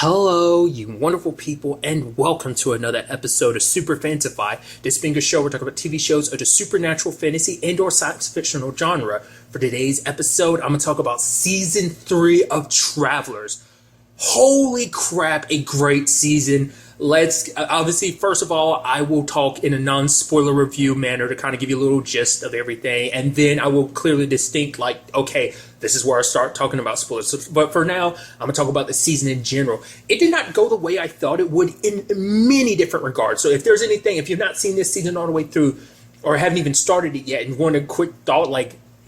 Hello, you wonderful people, and welcome to another episode of Super-Fanta-Fi. This being a show where we talk about TV shows of the supernatural, fantasy, and/or science fictional genre. For today's episode, I'm going to talk about Season 3 of Travelers. Holy crap, a great season. Obviously, first of all, I will talk in a non-spoiler review manner to kind of give you a little gist of everything, and then I will clearly distinct, okay, this is where I start talking about spoilers. But for now, I'm going to talk about the season in general. It did not go the way I thought it would in many different regards. So if there's anything, if you've not seen this season all the way through, or haven't even started it yet, and want a quick thought,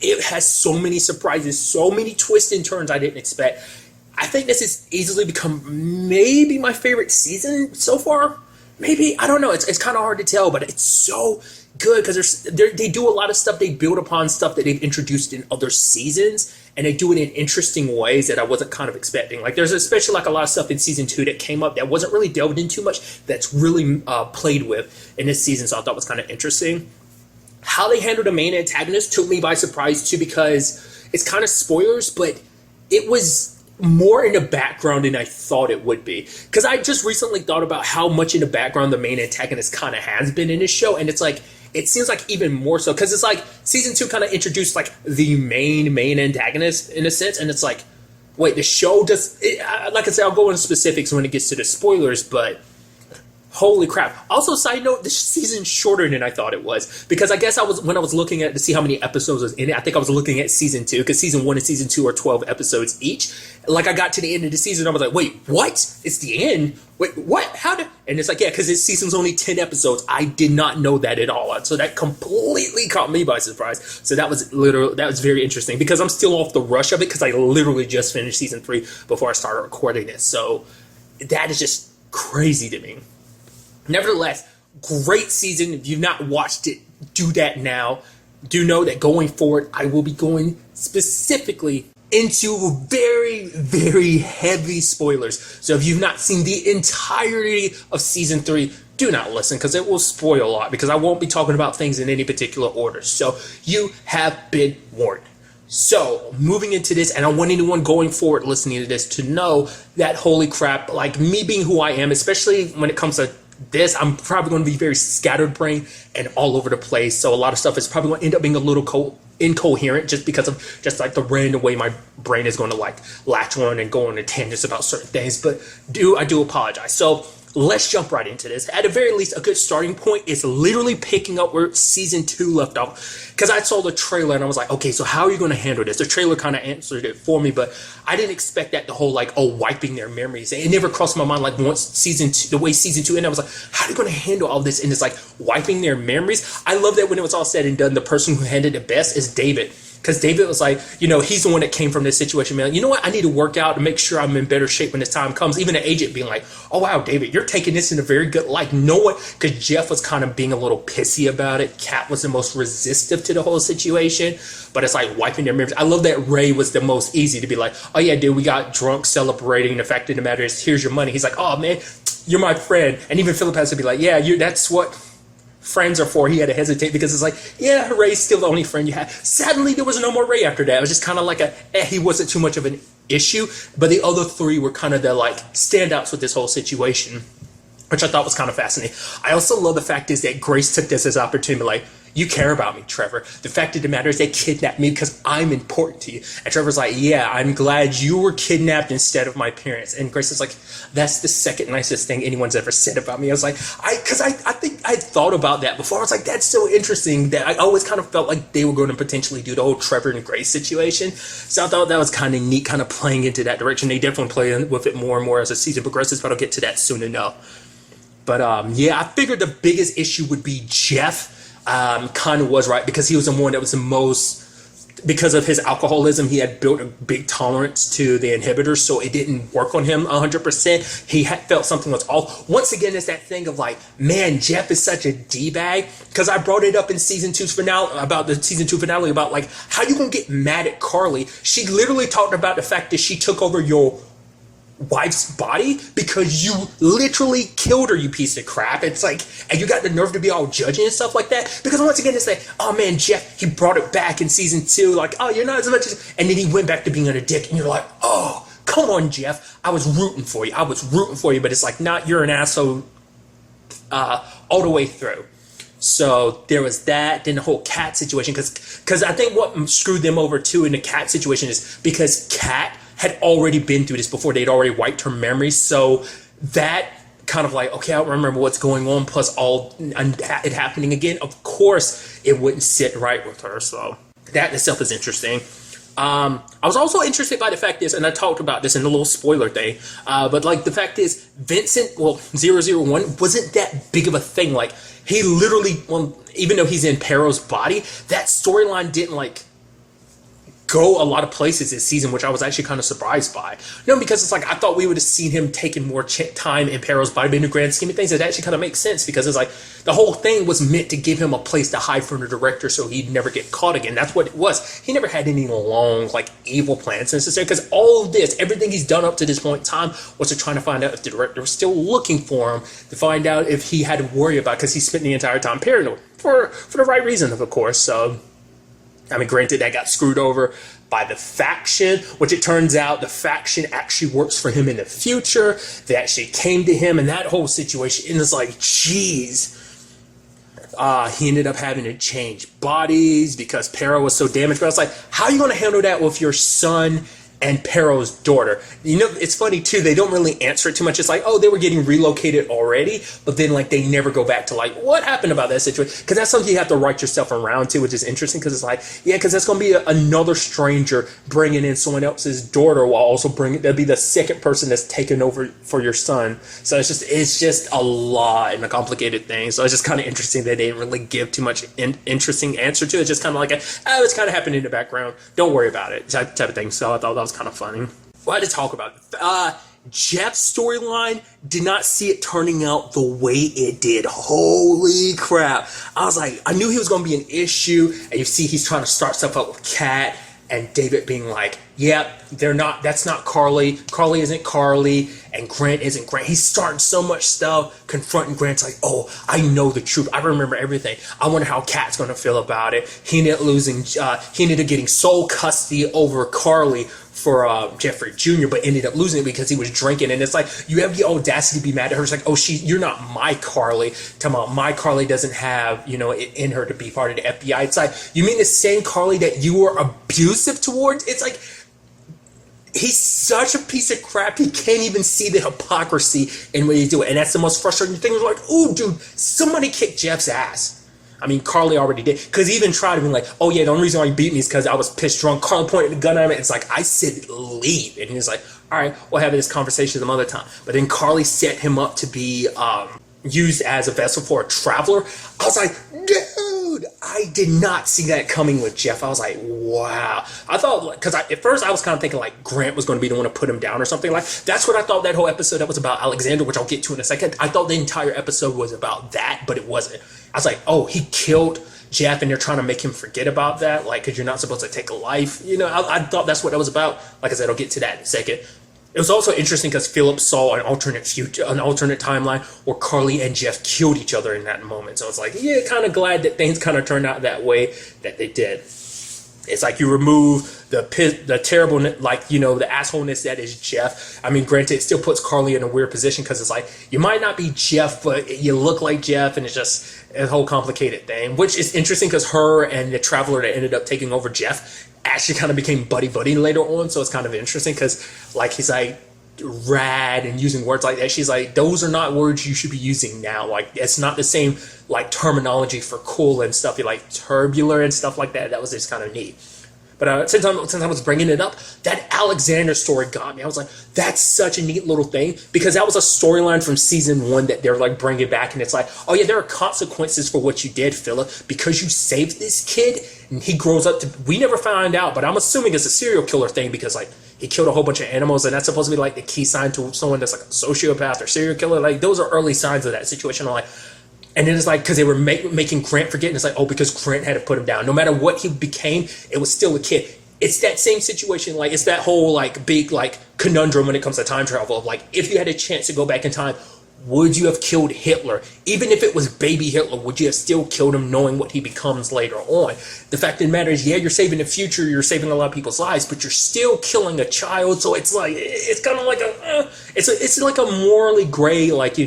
it has so many surprises, so many twists and turns I didn't expect. I think this has easily become maybe my favorite season so far. Maybe, I don't know. It's kind of hard to tell, but it's so good because they do a lot of stuff. They build upon stuff that they've introduced in other seasons, and they do it in interesting ways that I wasn't kind of expecting. There's especially a lot of stuff in season 2 that came up that wasn't really delved into much that's really played with in this season, so I thought was kind of interesting. How they handled the main antagonist took me by surprise too, because it's kind of spoilers, but it was more in the background than I thought it would be. Because I just recently thought about how much in the background the main antagonist kind of has been in this show, and it seems like even more so, because it's season 2 kind of introduced the main antagonist in a sense, and it's wait, the show does, like I said, I'll go into specifics when it gets to the spoilers, but holy crap. Also, side note, this season's shorter than I thought it was, because I guess when I was looking at to see how many episodes was in it, I think I was looking at season 2, because season 1 and season 2 are 12 episodes each. I got to the end of the season, I was like, wait, what? It's the end? Wait, what? How did? And it's yeah, because this season's only 10 episodes. I did not know that at all. So that completely caught me by surprise. So that was very interesting, because I'm still off the rush of it, because I literally just finished season 3 before I started recording this. So that is just crazy to me. Nevertheless, great season. If you've not watched it, do that now. Do know that going forward, I will be going specifically into very, very heavy spoilers. So if you've not seen the entirety of season 3, do not listen, because it will spoil a lot, because I won't be talking about things in any particular order. So you have been warned. So, moving into this, and I want anyone going forward listening to this to know that, holy crap, me being who I am, especially when it comes to this, I'm probably going to be very scatterbrained and all over the place. So a lot of stuff is probably going to end up being a little incoherent, just because of the random way my brain is going to latch on and go on tangents about certain things. But I do apologize. So let's jump right into this. At the very least, a good starting point is literally picking up where season 2 left off. Because I saw the trailer and I was like, okay, so how are you going to handle this? The trailer kind of answered it for me, but I didn't expect that the whole wiping their memories. It never crossed my mind once season 2, the way season 2 ended, I was like, how are you going to handle all this? And it's wiping their memories. I love that when it was all said and done, the person who handled it best is David. Because David was he's the one that came from this situation, man. You know what? I need to work out to make sure I'm in better shape when this time comes. Even the agent being oh, wow, David, you're taking this in a very good light. No one, because Jeff was kind of being a little pissy about it. Kat was the most resistive to the whole situation. But it's wiping their memories. I love that Ray was the most easy to be oh, yeah, dude, we got drunk celebrating. The fact of the matter is, here's your money. He's oh, man, you're my friend. And even Philip has to be yeah, that's what friends are for. He had to hesitate, because it's yeah, Ray's still the only friend you have. Sadly, there was no more Ray after that. It was just kind of he wasn't too much of an issue, but the other 3 were kind of the standouts with this whole situation, which I thought was kind of fascinating. I also love the fact is that Grace took this as an opportunity you care about me, Trevor. The fact of the matter is they kidnapped me because I'm important to you. And Trevor's yeah, I'm glad you were kidnapped instead of my parents. And Grace is that's the second nicest thing anyone's ever said about me. I was because I think I thought about that before. I was that's so interesting, that I always kind of felt they were going to potentially do the whole Trevor and Grace situation. So I thought that was kind of neat, kind of playing into that direction. They definitely play with it more and more as the season progresses, but I'll get to that soon enough. But yeah, I figured the biggest issue would be Jeff. Kind of was right, because he was the one that was the most, because of his alcoholism, he had built a big tolerance to the inhibitors, so it didn't work on him 100%. He had felt something was off. Once again, it's that thing of man, Jeff is such a D-bag, because I brought it up in season 2's finale, about the season 2 finale, about how you gonna get mad at Carly? She literally talked about the fact that she took over your wife's body because you literally killed her, you piece of crap. It's and you got the nerve to be all judging and stuff like that, because once again it's oh man, Jeff, he brought it back in season 2, oh, you're not as much as, and then he went back to being a dick, and you're oh, come on, Jeff, I was rooting for you. But it's like, not, you're an asshole all the way through. So there was that. Then the whole Kat situation, because I think what screwed them over too in the Kat situation is because Kat had already been through this before. They'd already wiped her memory. So that kind of like, okay, I don't remember what's going on, plus all it happening again. Of course, it wouldn't sit right with her. So that in itself is interesting. I was also interested by the fact is, and I talked about this in a little spoiler thing, but like the fact is, Vincent, well, 001 wasn't that big of a thing. Like, he literally, well, even though he's in Perro's body, that storyline didn't like go a lot of places this season, which I was actually kind of surprised by. No, because it's like, I thought we would have seen him taking more time in Perro's body, but in the grand scheme of things, it actually kind of makes sense, because it's like, the whole thing was meant to give him a place to hide from the director so he'd never get caught again. That's what it was. He never had any long, like, evil plans necessarily, because all of this, everything he's done up to this point in time, was to try to find out if the director was still looking for him, to find out if he had to worry about, because he spent the entire time paranoid, for the right reason, of course. So, I mean, granted, that got screwed over by the faction, which it turns out the faction actually works for him in the future. They actually came to him, and that whole situation, and it's like, geez. He ended up having to change bodies because Perro was so damaged. But I was like, how are you going to handle that with your son and Perro's daughter? You know, it's funny too, they don't really answer it too much. It's like, oh, they were getting relocated already, but then like they never go back to like, what happened about that situation? Because that's something you have to write yourself around to, which is interesting, because it's like, yeah, because that's going to be another stranger bringing in someone else's daughter, while also that'll be the second person that's taken over for your son. So it's just a lot and a complicated thing. So it's just kind of interesting that they didn't really give too much interesting answer to it. It's just kind of like, it's kind of happening in the background, don't worry about it type of thing. So I thought that was kind of funny. What to talk about? Jeff's storyline, did not see it turning out the way it did. Holy crap. I was like, I knew he was going to be an issue. And you see he's trying to start stuff up with Kat and David being like, yep, that's not Carly. Carly isn't Carly. And Grant isn't Grant. He's starting so much stuff, confronting Grant's like, oh, I know the truth. I remember everything. I wonder how Kat's going to feel about it. He ended up getting sole custody over Carly for Jeffrey Jr., but ended up losing it because he was drinking. And it's like, you have the audacity to be mad at her. It's like, oh, you're not my Carly. Talking about my Carly doesn't have, it in her to be part of the FBI. It's like, you mean the same Carly that you were abusive towards? It's like, he's such a piece of crap. He can't even see the hypocrisy in what he's doing. And that's the most frustrating thing. It's like, oh, dude, somebody kicked Jeff's ass. I mean, Carly already did. Because he even tried to be like, oh, yeah, the only reason why you beat me is because I was pissed drunk. Carly pointed the gun at me. It's like, I said leave. And he was like, all right, we'll have this conversation some other time. But then Carly set him up to be used as a vessel for a traveler. I was like, dude, I did not see that coming with Jeff. I was like, wow. I thought, because at first I was kind of thinking like Grant was going to be the one to put him down or something. Like, that's what I thought that whole episode that was about Alexander, which I'll get to in a second. I thought the entire episode was about that, but it wasn't. I was like, oh, he killed Jeff and they're trying to make him forget about that, like, because you're not supposed to take a life. I thought that's what that was about. Like I said, I'll get to that in a second. It was also interesting because Philip saw an alternate timeline where Carly and Jeff killed each other in that moment. So it's like, yeah, kind of glad that things kind of turned out that way that they did. It's like you remove the terrible, like, the assholeness that is Jeff. I mean, granted, it still puts Carly in a weird position because it's like, you might not be Jeff, but you look like Jeff, and it's just a whole complicated thing, which is interesting because her and the traveler that ended up taking over Jeff actually kind of became buddy-buddy later on. So it's kind of interesting because, like, he's like, rad and using words like that. She's like, those are not words you should be using now. Like, it's not the same like terminology for cool and stuff. You're like tubular and stuff like that. That was just kind of neat. But since I was bringing it up, that Alexander story got me. I was like, that's such a neat little thing, because that was a storyline from season 1 that they're like bringing back, and it's like, oh yeah, there are consequences for what you did, Philip, because you saved this kid and he grows up to. We never found out, but I'm assuming it's a serial killer thing because like he killed a whole bunch of animals, and that's supposed to be like the key sign to someone that's like a sociopath or serial killer. Like those are early signs of that situation. I'm like. And then it's like, because they were making Grant forget, and it's like, oh, because Grant had to put him down. No matter what he became, it was still a kid. It's that same situation, like, it's that whole, like, big, like, conundrum when it comes to time travel. Of, like, if you had a chance to go back in time, would you have killed Hitler? Even if it was baby Hitler, would you have still killed him knowing what he becomes later on? The fact of the matter is, yeah, you're saving the future, you're saving a lot of people's lives, but you're still killing a child. So it's like, it's kind of like it's like a morally gray, like,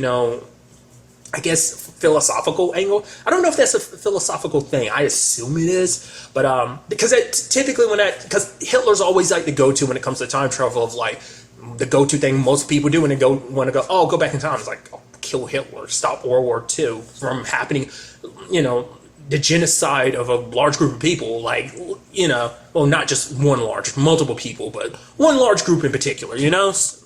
I guess philosophical angle. I don't know if that's a philosophical thing. I assume it is, but because typically because Hitler's always like the go-to when it comes to time travel, of like the go-to thing most people do when they want to go go back in time. It's like, oh, kill Hitler, stop World War II from happening. The genocide of a large group of people, like, well, not just multiple people, but one large group in particular,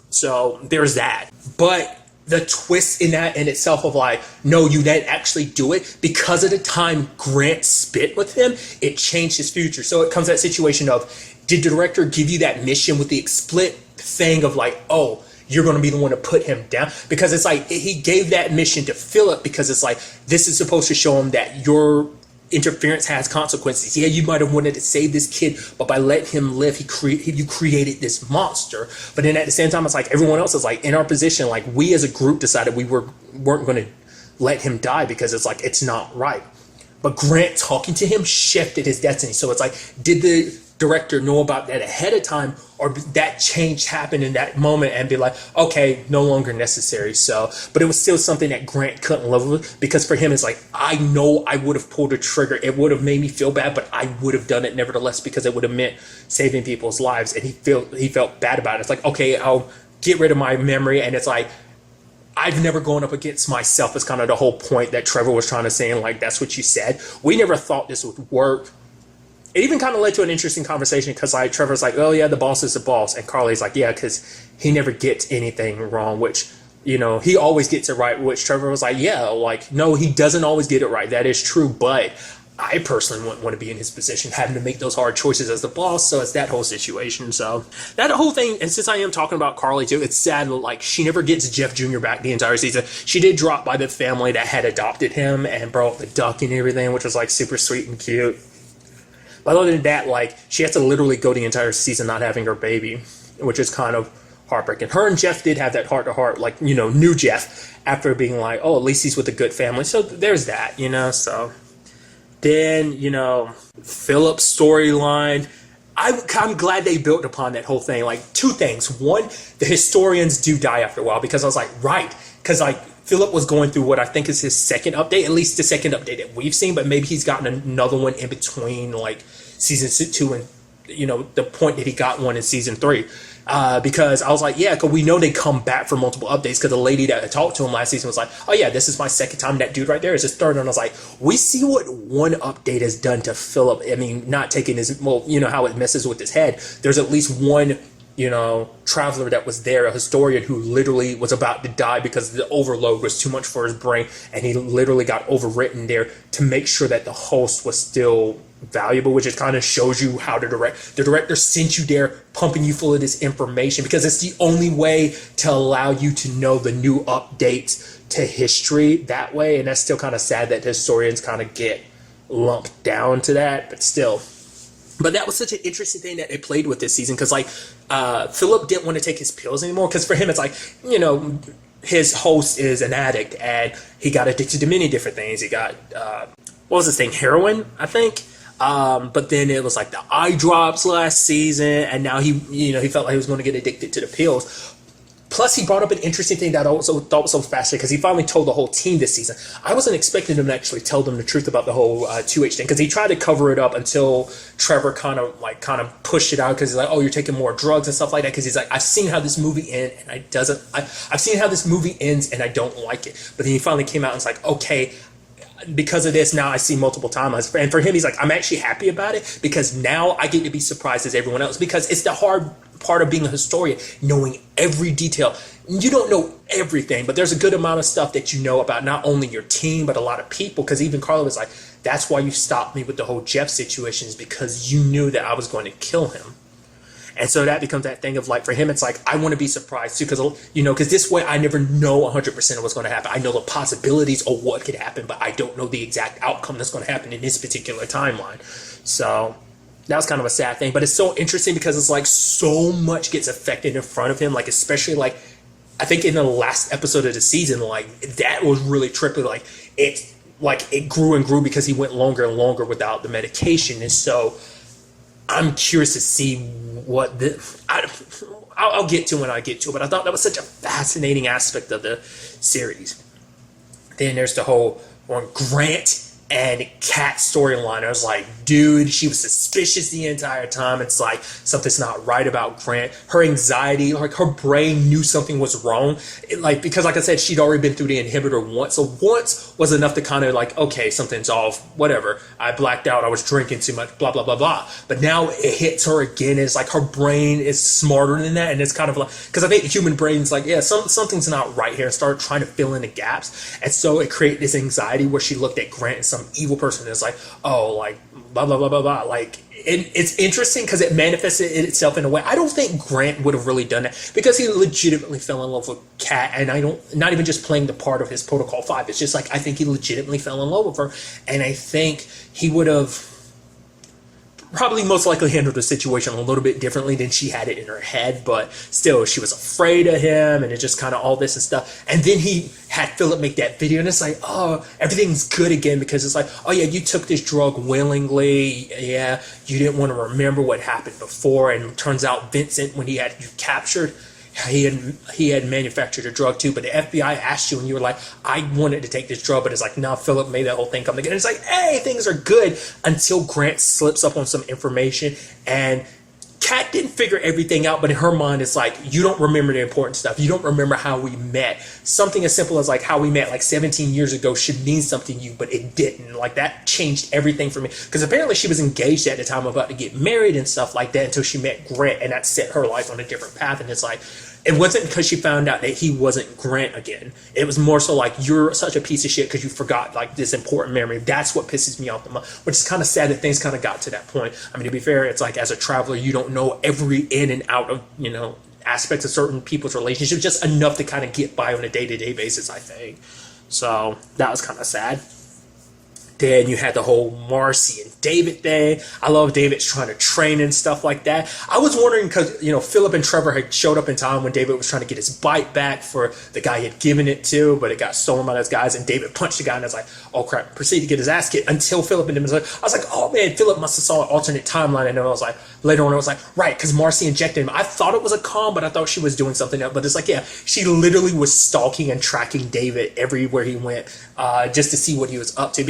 So there's that. But the twist in that in itself of like, no, you didn't actually do it, because of the time Grant spent with him, it changed his future. So it comes to that situation of, did the director give you that mission with the split thing of like, oh, you're going to be the one to put him down? Because it's like, he gave that mission to Philip, because it's like, this is supposed to show him that your interference has consequences. Yeah, you might have wanted to save this kid, but by letting him live, you created this monster. But then at the same time, it's like everyone else is like in our position, like we as a group decided we weren't going to let him die, because it's like, it's not right. But Grant talking to him shifted his destiny. So it's like, did the director know about that ahead of time, or that change happened in that moment and be like, okay, no longer necessary? So, but it was still something that Grant couldn't live with, because for him it's like, I know I would have pulled a trigger, it would have made me feel bad, but I would have done it nevertheless, because it would have meant saving people's lives. And he felt bad about it. It's like, okay, I'll get rid of my memory. And it's like, I've never gone up against myself, is kind of the whole point that Trevor was trying to say, and like, that's what you said. We never thought this would work. It even kind of led to an interesting conversation, because like Trevor's like, oh yeah, the boss is the boss, and Carly's like, yeah, because he never gets anything wrong, which, he always gets it right, which Trevor was like, yeah, like, no, he doesn't always get it right, that is true, but I personally wouldn't want to be in his position, having to make those hard choices as the boss. So it's that whole situation. So that whole thing, and since I am talking about Carly too, it's sad, like, she never gets Jeff Jr. back the entire season. She did drop by the family that had adopted him and brought the duck and everything, which was like super sweet and cute. But other than that, like, she has to literally go the entire season not having her baby, which is kind of heartbreaking. Her and Jeff did have that heart-to-heart, like, new Jeff, after being like, oh, at least he's with a good family. So there's that, so. Then, Philip's storyline, I'm glad they built upon that whole thing. Like, two things. One, the historians do die after a while, because I was like, right, because, like, Philip was going through what I think is his second update, at least the second update that we've seen, but maybe he's gotten another one in between, like, season 2 and, the point that he got one in season 3. Because I was like, yeah, because we know they come back for multiple updates, because the lady that I talked to him last season was like, oh yeah, this is my second time. That dude right there is his third. And I was like, we see what one update has done to Philip. I mean, not taking his, well, how it messes with his head. There's at least one traveler that was there, a historian who literally was about to die because the overload was too much for his brain, and he literally got overwritten there to make sure that the host was still valuable, which just kind of shows you how the director sent you there, pumping you full of this information, because it's the only way to allow you to know the new updates to history that way. And that's still kind of sad that the historians kind of get lumped down to that, but still. But that was such an interesting thing that they played with this season, because like Philip didn't want to take his pills anymore, because for him it's like, his host is an addict and he got addicted to many different things. He got what was this thing, heroin, I think. But then it was like the eye drops last season, and now he felt like he was going to get addicted to the pills. Plus, he brought up an interesting thing that I also thought was so fascinating, because he finally told the whole team this season. I wasn't expecting him to actually tell them the truth about the whole 2H thing, because he tried to cover it up until Trevor kind of pushed it out, because he's like, oh, you're taking more drugs and stuff like that, because he's like, I've seen how this movie ends, and I've seen how this movie ends, and I don't like it. But then he finally came out and was like, okay, because of this, now I see multiple timelines. And for him, he's like, I'm actually happy about it, because now I get to be surprised as everyone else, because it's the hard part of being a historian, knowing every detail. You don't know everything, but there's a good amount of stuff that you know about not only your team, but a lot of people, because even Carla was like, that's why you stopped me with the whole Jeff situation, is because you knew that I was going to kill him. And so that becomes that thing of like, for him, it's like, I want to be surprised too, because this way I never know 100% of what's going to happen. I know the possibilities of what could happen, but I don't know the exact outcome that's going to happen in this particular timeline. So that was kind of a sad thing, but it's so interesting, because it's like so much gets affected in front of him, like especially like I think in the last episode of the season, like that was really trippy. Like it grew and grew because he went longer and longer without the medication, and so I'm curious to see what I'll get to when I get to it. But I thought that was such a fascinating aspect of the series. Then there's the whole Grant and Kat storyline. I was like, dude, she was suspicious the entire time. It's like something's not right about Grant. Her anxiety, like her brain knew something was wrong. Because like I said, she'd already been through the inhibitor once. So once was enough to kind of like, okay, something's off, whatever. I blacked out, I was drinking too much, blah, blah, blah, blah. But now it hits her again. And it's like her brain is smarter than that. And it's kind of like, because I think the human brain's like, yeah, something's not right here, and started trying to fill in the gaps. And so it created this anxiety where she looked at Grant and some evil person is like, oh, like blah blah blah blah blah. Like it's interesting because it manifested itself in a way. I don't think Grant would have really done that because he legitimately fell in love with Kat, and not even just playing the part of his Protocol 5. It's just like I think he legitimately fell in love with her, and I think he would have probably most likely handled the situation a little bit differently than she had it in her head, but still she was afraid of him, and it just kind of all this and stuff. And then he had Philip make that video, and it's like, oh, everything's good again, because it's like, oh yeah, you took this drug willingly, yeah, you didn't want to remember what happened before. And it turns out Vincent, when he had you captured, he had manufactured a drug too, but the FBI asked you and you were like, I wanted to take this drug, but it's like, nah, Philip made that whole thing come together. It's like, hey, things are good until Grant slips up on some information, and Kat didn't figure everything out, but in her mind it's like, you don't remember the important stuff. You don't remember how we met. Something as simple as like how we met like 17 years ago should mean something to you, but it didn't. Like that changed everything for me, because apparently she was engaged at the time, about to get married and stuff like that, until she met Grant, and that set her life on a different path. And it's like, it wasn't because she found out that he wasn't Grant again. It was more so like, you're such a piece of shit because you forgot like this important memory. That's what pisses me off the most, which is kind of sad that things kind of got to that point. I mean, to be fair, it's like as a traveler, you don't know every in and out of, aspects of certain people's relationships, just enough to kind of get by on a day-to-day basis, I think. So that was kind of sad. Then you had the whole Marcy and David thing. I love David's trying to train and stuff like that. I was wondering because, Philip and Trevor had showed up in time when David was trying to get his bike back for the guy he had given it to, but it got stolen by those guys, and David punched the guy, and I was like, oh crap, proceed to get his ass kicked until Philip and him was like, I was like, oh man, Philip must have saw an alternate timeline. And then I was like, later on, I was like, right, because Marcy injected him. I thought it was a calm, but I thought she was doing something else. But it's like, yeah, she literally was stalking and tracking David everywhere he went, just to see what he was up to,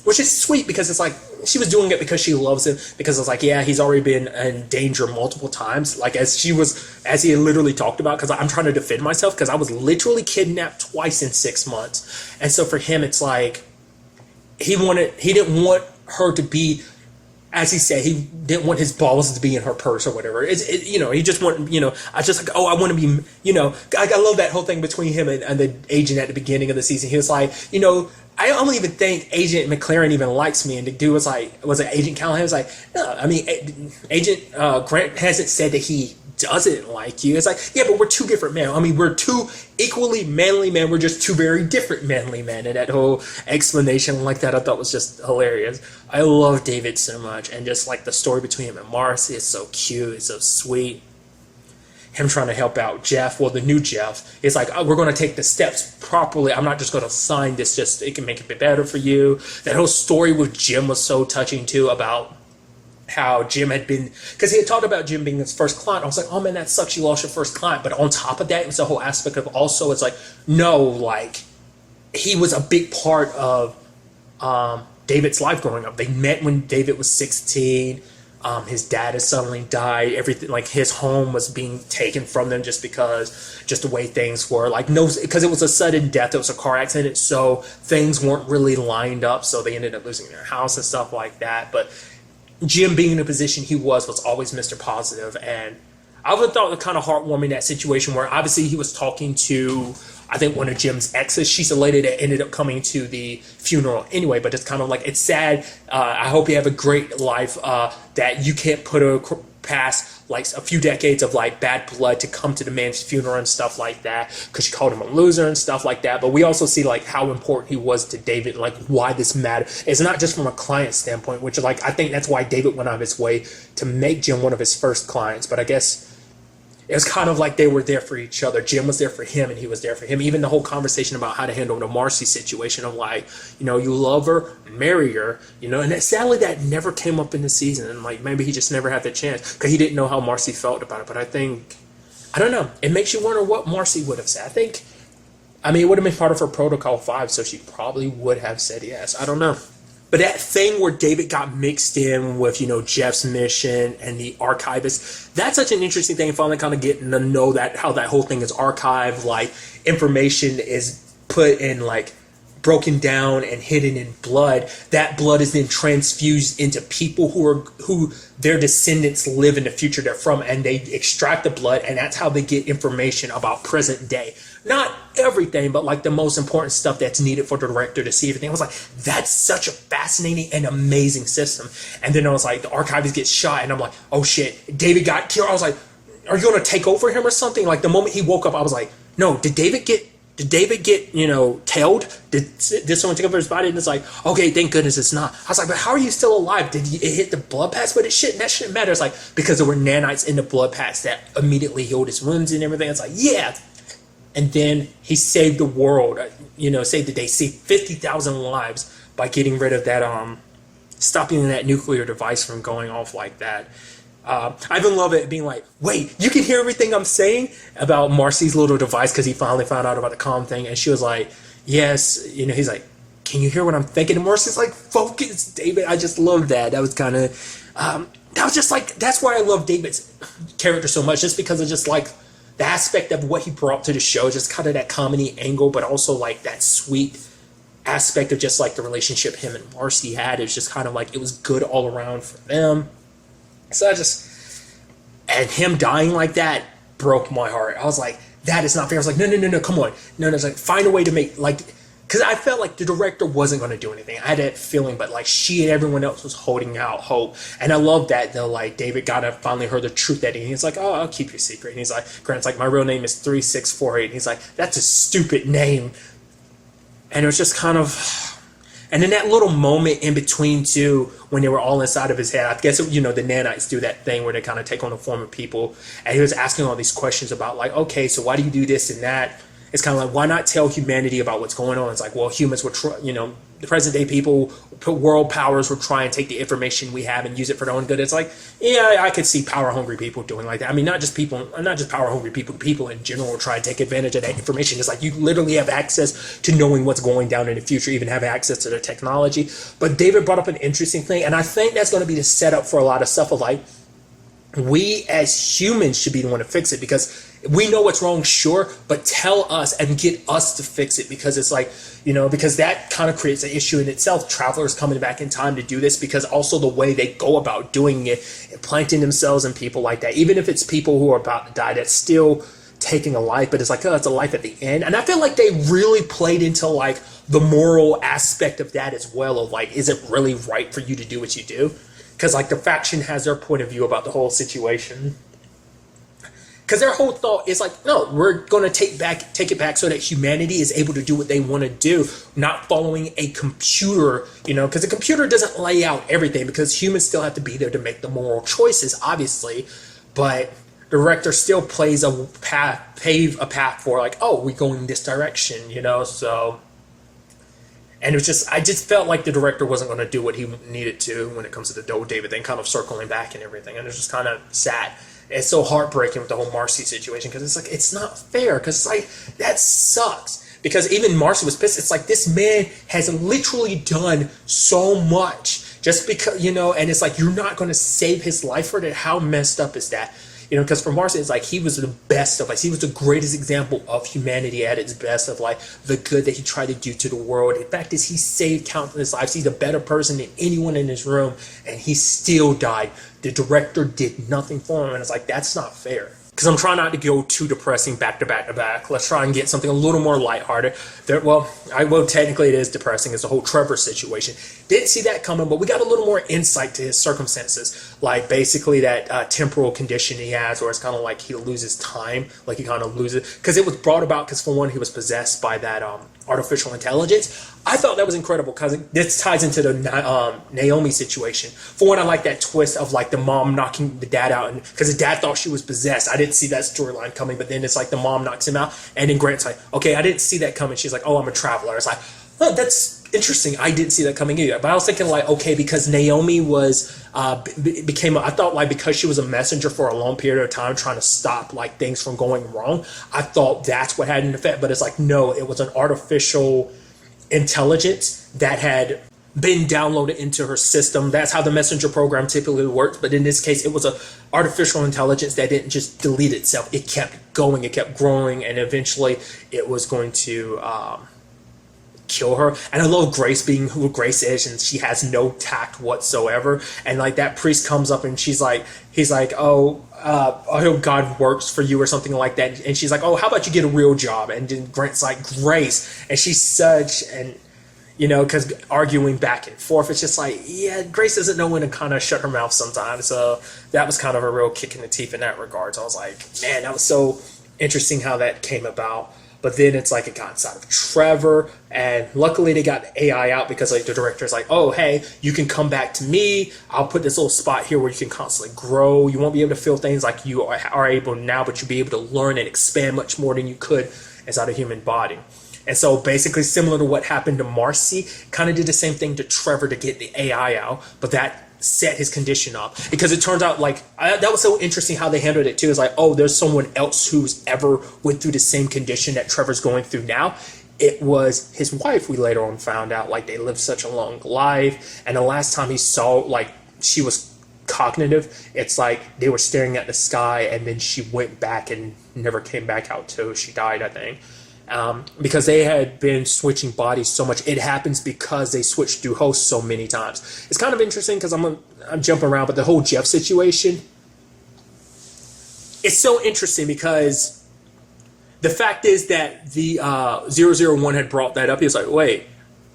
which is sweet, because it's like she was doing it because she loves him, because it's like, yeah, he's already been in danger multiple times, like as he had literally talked about, because I'm trying to defend myself because I was literally kidnapped twice in 6 months. And so for him, it's like he didn't want her to be, as he said, he didn't want his balls to be in her purse or whatever. He just wanted, I just like, oh, I want to be, I love that whole thing between him and the agent at the beginning of the season. He was like, I don't even think Agent McLaren even likes me. And the dude was like, was it Agent Callahan? Was like, no, I mean, Agent Grant hasn't said that he doesn't like you. It's like, yeah, but we're two different men. I mean, we're two equally manly men. We're just two very different manly men. And that whole explanation like that, I thought was just hilarious. I love David so much. And just like the story between him and Marcy is so cute. It's so sweet. Him trying to help out Jeff, well, the new Jeff, is like, oh, we're going to take the steps properly. I'm not just going to sign this, just it can make it a bit better for you. That whole story with Jim was so touching too, about how Jim had been, because he had talked about Jim being his first client. I was like, oh man, that sucks, you lost your first client. But on top of that, it was the whole aspect of also, it's like, no, like he was a big part of David's life growing up. They met when David was 16. His dad had suddenly died. Everything, like his home was being taken from them just the way things were. Like because it was a sudden death. It was a car accident, so things weren't really lined up. So they ended up losing their house and stuff like that. But Jim, being in the position he was always Mr. Positive, and I would thought it kind of heartwarming, that situation where obviously he was talking to, I think, one of Jim's exes. She's a lady that ended up coming to the funeral anyway, but it's kind of like, it's sad. I hope you have a great life, that you can't put past like a few decades of like bad blood to come to the man's funeral and stuff like that, because she called him a loser and stuff like that. But we also see like how important he was to David, like why this mattered. It's not just from a client standpoint, which like I think that's why David went out of his way to make Jim one of his first clients. But I guess it was kind of like they were there for each other. Jim was there for him, and he was there for him. Even the whole conversation about how to handle the Marcy situation of like, you love her, marry her, and sadly that never came up in the season. And like maybe he just never had the chance because he didn't know how Marcy felt about it. But I don't know. It makes you wonder what Marcy would have said. It would have been part of her Protocol 5, so she probably would have said yes. I don't know. But that thing where David got mixed in with, Jeff's mission and the archivist, that's such an interesting thing. Finally kind of getting to know how that whole thing is archived, like information is put in, like broken down and hidden in blood. That blood is then transfused into people who their descendants live in the future they're from, and they extract the blood, and that's how they get information about present day. Not everything, but like the most important stuff that's needed for the director to see everything. I was like, that's such a fascinating and amazing system. And then I was like, the archivist gets shot, and I'm like, oh shit, David got killed. I was like, are you going to take over him or something? Like the moment he woke up, I was like, no, did David get tailed? Did someone take over his body? And it's like, okay, thank goodness it's not. I was like, but how are you still alive? Did it hit the blood paths? But that shouldn't matter. It's like, because there were nanites in the blood paths that immediately healed his wounds and everything. It's like, yeah. And then he saved the world, saved the day, saved 50,000 lives by getting rid of that, stopping that nuclear device from going off like that. I even love it being like, wait, you can hear everything I'm saying about Marcy's little device, because he finally found out about the comm thing. And she was like, yes, he's like, can you hear what I'm thinking? And Marcy's like, focus, David. I just love that. That was kind of, that was just like, that's why I love David's character so much, just because of just like the aspect of what he brought to the show, just kind of that comedy angle, but also like that sweet aspect of just like the relationship him and Marcy had. It was just kind of like, it was good all around for them. So and him dying like that broke my heart. I was like, that is not fair. I was like, no, come on. No, it's like, find a way to make, like, because I felt like the director wasn't going to do anything. I had that feeling, but like she and everyone else was holding out hope. And I love that though, like David finally heard the truth that he's like, oh, I'll keep your secret. And he's like, Grant's like, my real name is 3648. And he's like, that's a stupid name. And it was just kind of, and then that little moment in between too, when they were all inside of his head, I guess, the nanites do that thing where they kind of take on the form of people. And he was asking all these questions about like, okay, so why do you do this and that? It's kind of like, why not tell humanity about what's going on? It's like, well, humans were, the present day people, world powers will try and take the information we have and use it for their own good. It's like, yeah, I could see power hungry people doing like that. I mean, not just power hungry people in general will try and take advantage of that information. It's like, you literally have access to knowing what's going down in the future, even have access to the technology. But David brought up an interesting thing, and I think that's going to be the setup for a lot of stuff of like, we as humans should be the one to fix it, because we know what's wrong, sure, but tell us and get us to fix it, because it's like, because that kind of creates an issue in itself. Travelers coming back in time to do this, because also the way they go about doing it, implanting themselves in people like that, even if it's people who are about to die, that's still taking a life, but it's like, oh, it's a life at the end. And I feel like they really played into like the moral aspect of that as well, of like, is it really right for you to do what you do? Because like the faction has their point of view about the whole situation. Because their whole thought is like, no, we're going to take it back so that humanity is able to do what they want to do, not following a computer, because the computer doesn't lay out everything, because humans still have to be there to make the moral choices, obviously. But the director still pave a path for like, oh, we're going this direction, so. And it was just, I just felt like the director wasn't going to do what he needed to when it comes to the David thing, kind of circling back and everything. And it's just kind of sad. It's so heartbreaking with the whole Marcy situation, because it's like, it's not fair, because it's like, that sucks. Because even Marcy was pissed. It's like, this man has literally done so much just because, and it's like, you're not going to save his life for that. How messed up is that? Because for Marcy, it's like, he was the best of us. He was the greatest example of humanity at its best, of like the good that he tried to do to the world. In fact, he saved countless lives. He's a better person than anyone in this room, and he still died. The director did nothing for him, and it's like, that's not fair. Because I'm trying not to go too depressing back to back to back. Let's try and get something a little more lighthearted. Technically it is depressing. It's the whole Trevor situation. Didn't see that coming, but we got a little more insight to his circumstances. Like basically that temporal condition he has, where it's kind of like he loses time, like he kind of loses. Because it was brought about because, for one, he was possessed by that artificial intelligence. I thought that was incredible because this ties into the Naomi situation. For one, I like that twist of like the mom knocking the dad out, and because the dad thought she was possessed. I didn't see that storyline coming, but then it's like the mom knocks him out, and then Grant's like, okay, I didn't see that coming. She's like, oh, I'm a traveler. It's like, oh, that's interesting. I didn't see that coming either. But I was thinking like, okay, because Naomi was I thought like because she was a messenger for a long period of time trying to stop like things from going wrong, I thought that's what had an effect. But it's like, no, it was an artificial intelligence that had been downloaded into her system. That's how the messenger program typically works. But in this case, it was a artificial intelligence that didn't just delete itself. It kept going, it kept growing, and eventually it was going to kill her. And I love Grace being who Grace is, and she has no tact whatsoever. And like that priest comes up and he's like, oh, I hope God works for you or something like that. And she's like, oh, how about you get a real job? And then Grant's like, Grace. And she's such, and because arguing back and forth, it's just like, yeah, Grace doesn't know when to kind of shut her mouth sometimes. So that was kind of a real kick in the teeth in that regard. So I was like, man, that was so interesting how that came about. But then it's like it got inside of Trevor, and luckily they got the AI out because like the director's like, oh, hey, you can come back to me. I'll put this little spot here where you can constantly grow. You won't be able to feel things like you are able now, but you'll be able to learn and expand much more than you could inside a human body. And so basically similar to what happened to Marcy, kind of did the same thing to Trevor to get the AI out, but that set his condition up, because it turns out like that was so interesting how they handled it too. Is like, oh, there's someone else who's ever went through the same condition that Trevor's going through now. It was his wife. We later on found out like they lived such a long life, and the last time he saw like she was cognitive, it's like they were staring at the sky, and then she went back and never came back out till she died, I think. Because they had been switching bodies so much. It happens because they switched through hosts so many times. It's kind of interesting because I'm jumping around, but the whole Jeff situation, it's so interesting because the fact is that the 001 had brought that up. He was like, wait,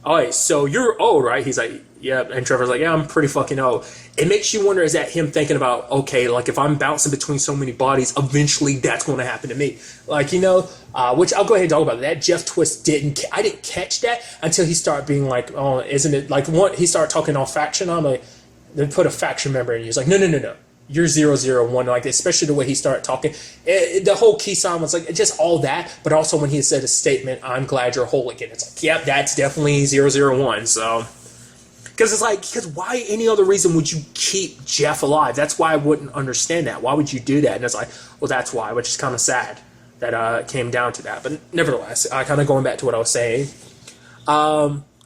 all right, so you're old, right? He's like, yeah. And Trevor's like, yeah, I'm pretty fucking old. It makes you wonder, is that him thinking about, okay, like if I'm bouncing between so many bodies, eventually that's going to happen to me. Like, which I'll go ahead and talk about. That Jeff twist I didn't catch that until he started being like, oh, isn't it like he started talking on faction. I'm like, they put a faction member in. He's like, no. You're 001, like especially the way he started talking. The whole key sign was like just all that, but also when he said a statement, I'm glad you're whole again. It's like, yep, that's definitely 001. So, because why any other reason would you keep Jeff alive? That's why I wouldn't understand that. Why would you do that? And it's like, well, that's why, which is kind of sad that it came down to that. But nevertheless, kind of going back to what I was saying,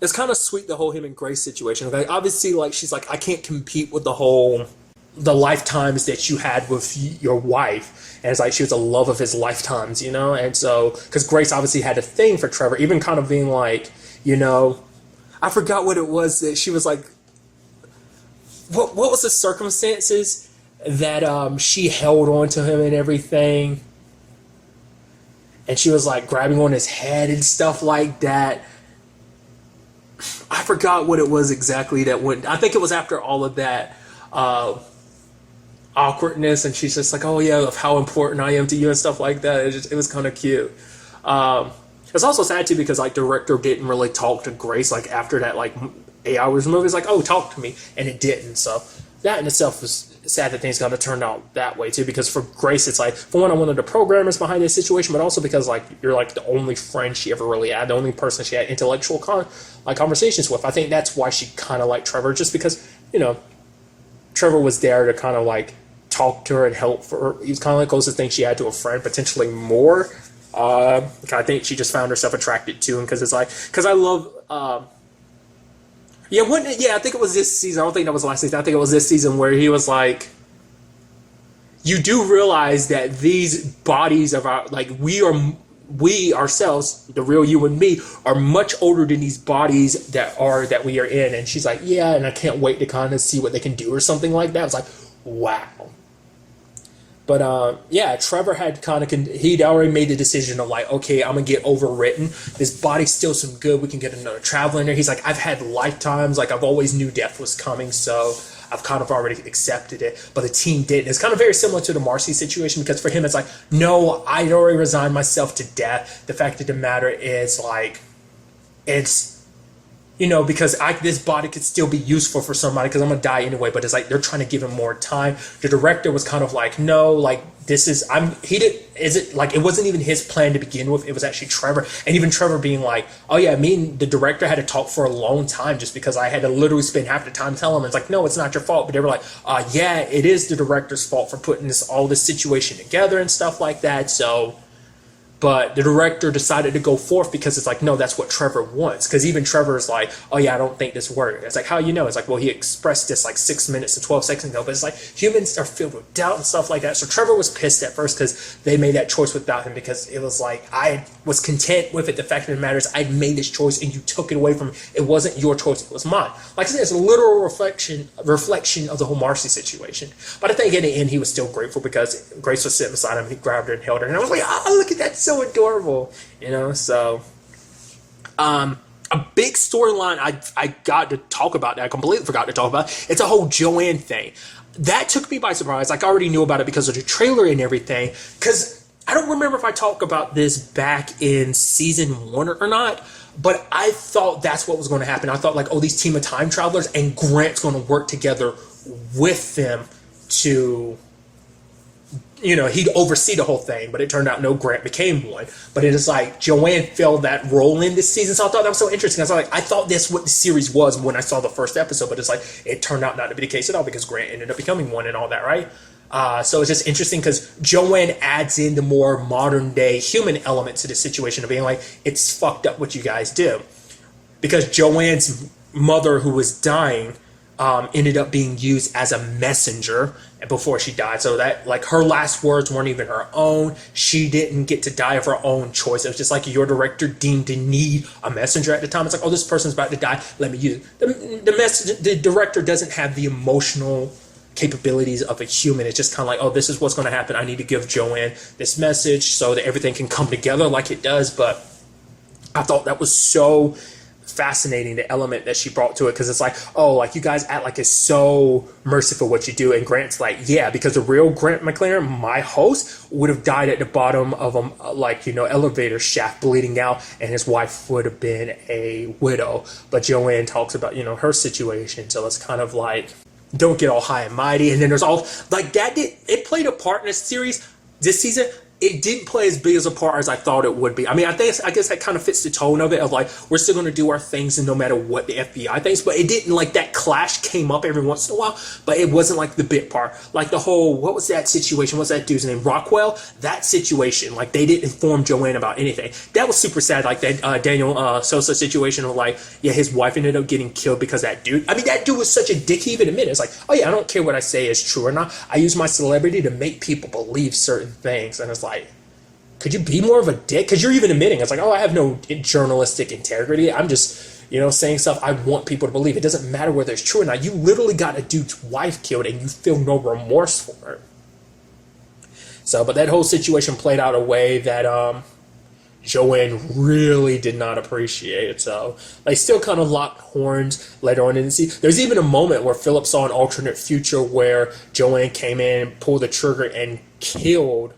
it's kind of sweet, the whole him and Grace situation. Like, obviously, like she's like, I can't compete with the lifetimes that you had with your wife. And it's like she was the love of his lifetimes, and so because Grace obviously had a thing for Trevor, even kind of being like, I forgot what it was that she was like, what was the circumstances that she held on to him and everything, and she was like grabbing on his head and stuff like that. I forgot what it was exactly that went. I think it was after all of that awkwardness, and she's just like, oh yeah, of how important I am to you and stuff like that. It was kind of cute. It's also sad too because like director didn't really talk to Grace like after that like 8 hours movie. It's like, oh, talk to me, and it didn't. So that in itself was sad that things got to turn out that way too, because for Grace it's like, for one, I'm one of the programmers behind this situation, but also because like you're like the only friend she ever really had, the only person she had intellectual conversations with. I think that's why she kind of liked Trevor, just because Trevor was there to kind of like talk to her and help for her. He was kind of like the closest thing she had to a friend, potentially more. I think she just found herself attracted to him because it's like, because I love I think it was this season. I don't think that was last season. I think it was this season where he was like, you do realize that these bodies of our, like we ourselves, the real you and me, are much older than these bodies that we are in. And she's like, yeah, and I can't wait to kind of see what they can do or something like that. It's like, wow. But Trevor had he'd already made the decision of like, okay, I'm gonna get overwritten. This body's still some good. We can get another traveler in there. He's like, I've had lifetimes. Like I've always knew death was coming, so I've kind of already accepted it. But the team didn't. It's kind of very similar to the Marcy situation, because for him it's like, no, I'd already resigned myself to death. The fact of the matter is like, it's, because this body could still be useful for somebody because I'm gonna die anyway. But it's like they're trying to give him more time. The director was kind of like, no, like this is it wasn't even his plan to begin with. It was actually Trevor, and even Trevor being like, oh yeah, me and the director had to talk for a long time just because I had to literally spend half the time telling him. It's like, no, it's not your fault. But they were like, yeah, it is the director's fault for putting all this situation together and stuff like that. So. But the director decided to go forth because it's like, no, that's what Trevor wants. Because even Trevor's like, oh yeah, I don't think this worked. It's like, how you know? It's like, well, he expressed this like 6 minutes and 12 seconds ago. But it's like humans are filled with doubt and stuff like that. So Trevor was pissed at first because they made that choice without him, because it was like, I was content with it. The fact of the matter is I made this choice and you took it away from me. It wasn't your choice, it was mine. Like I said, it's a literal reflection of the whole Marcy situation. But I think in the end he was still grateful because Grace was sitting beside him. He grabbed her and held her. And I was like, oh, look at that. So adorable, so a big storyline I got to talk about that I completely forgot to talk about. It's a whole Joanne thing that took me by surprise. Like I already knew about it because of the trailer and everything, because I don't remember if I talked about this back in season 1 or not, but I thought that's what was going to happen. I thought like, oh, these team of time travelers and Grant's going to work together with them to he'd oversee the whole thing, but it turned out no, Grant became one. But it is like Joanne filled that role in this season, so I thought that was so interesting. I thought that's what the series was when I saw the first episode, but it's like it turned out not to be the case at all because Grant ended up becoming one and all that, right? So it's just interesting because Joanne adds in the more modern day human element to the situation of being like, it's fucked up what you guys do, because Joanne's mother, who was dying, ended up being used as a messenger before she died. So that, like, her last words weren't even her own. She didn't get to die of her own choice. It was just like your director deemed to need a messenger at the time. It's like, oh, this person's about to die, let me use it. The director doesn't have the emotional capabilities of a human. It's just kind of like, oh, this is what's going to happen. I need to give Joanne this message so that everything can come together like it does. But I thought that was so fascinating, the element that she brought to it, because it's like, oh, like you guys act like it's so merciful what you do, and Grant's like, yeah, because the real Grant McLaren, my host, would have died at the bottom of a elevator shaft bleeding out, and his wife would have been a widow. But Joanne talks about her situation, so it's kind of like, don't get all high and mighty. And then there's all like that. It played a part in this series this season. It didn't play as big as a part as I thought it would be. I mean, I guess that kind of fits the tone of it, of like, we're still going to do our things and no matter what the FBI thinks, but it didn't, like, that clash came up every once in a while, but it wasn't like the bit part. Like the whole, what was that situation? What's that dude's name? Rockwell? That situation, like, they didn't inform Joanne about anything. That was super sad, like that Daniel Sosa situation of like, yeah, his wife ended up getting killed because that dude was such a dick, he even admitted. It's like, oh yeah, I don't care what I say is true or not. I use my celebrity to make people believe certain things. And it's like, could you be more of a dick? Because you're even admitting, it's like, oh, I have no journalistic integrity. I'm just, saying stuff I want people to believe. It doesn't matter whether it's true or not. You literally got a dude's wife killed and you feel no remorse for it. So, but that whole situation played out a way that Joanne really did not appreciate. So they still kind of locked horns later on in the season. There's even a moment where Philip saw an alternate future where Joanne came in, pulled the trigger, and killed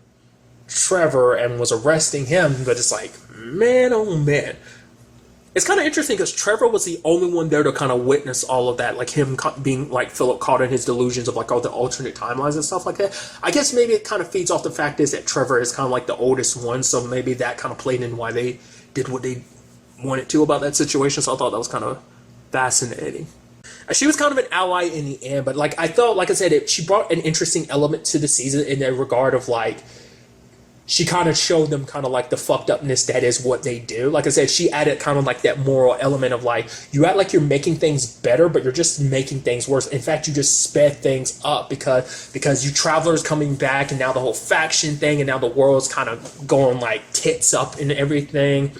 Trevor and was arresting him. But it's like, man, oh man. It's kind of interesting because Trevor was the only one there to kind of witness all of that, like him being like Philip caught in his delusions of like all the alternate timelines and stuff like that. I guess maybe it kind of feeds off the fact is that Trevor is kind of like the oldest one, so maybe that kind of played in why they did what they wanted to about that situation. So I thought that was kind of fascinating. She was kind of an ally in the end, but like I thought, like I said, she brought an interesting element to the season in the regard of like, she kind of showed them kind of like the fucked upness that is what they do. Like I said, she added kind of like that moral element of like, you act like you're making things better, but you're just making things worse. In fact, you just sped things up because you travelers coming back, and now the whole faction thing, and now the world's kind of going like tits up and everything.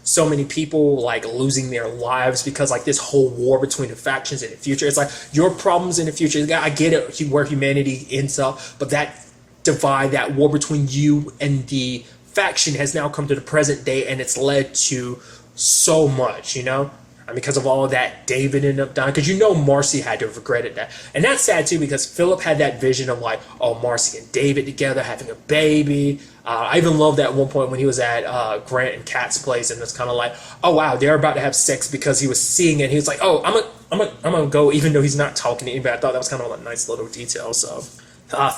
So many people like losing their lives because like this whole war between the factions in the future. It's like your problems in the future. I get it where humanity ends up, but that divide, that war between you and the faction has now come to the present day, and it's led to so much, And because of all of that, David ended up dying. Because Marcy had to have regretted that. And that's sad too, because Philip had that vision of like, oh, Marcy and David together having a baby. I even love that one point when he was at Grant and Kat's place, and it's kind of like, oh wow, they're about to have sex, because he was seeing it. He was like, oh, I'm gonna go, even though he's not talking to anybody. I thought that was kind of a nice little detail. So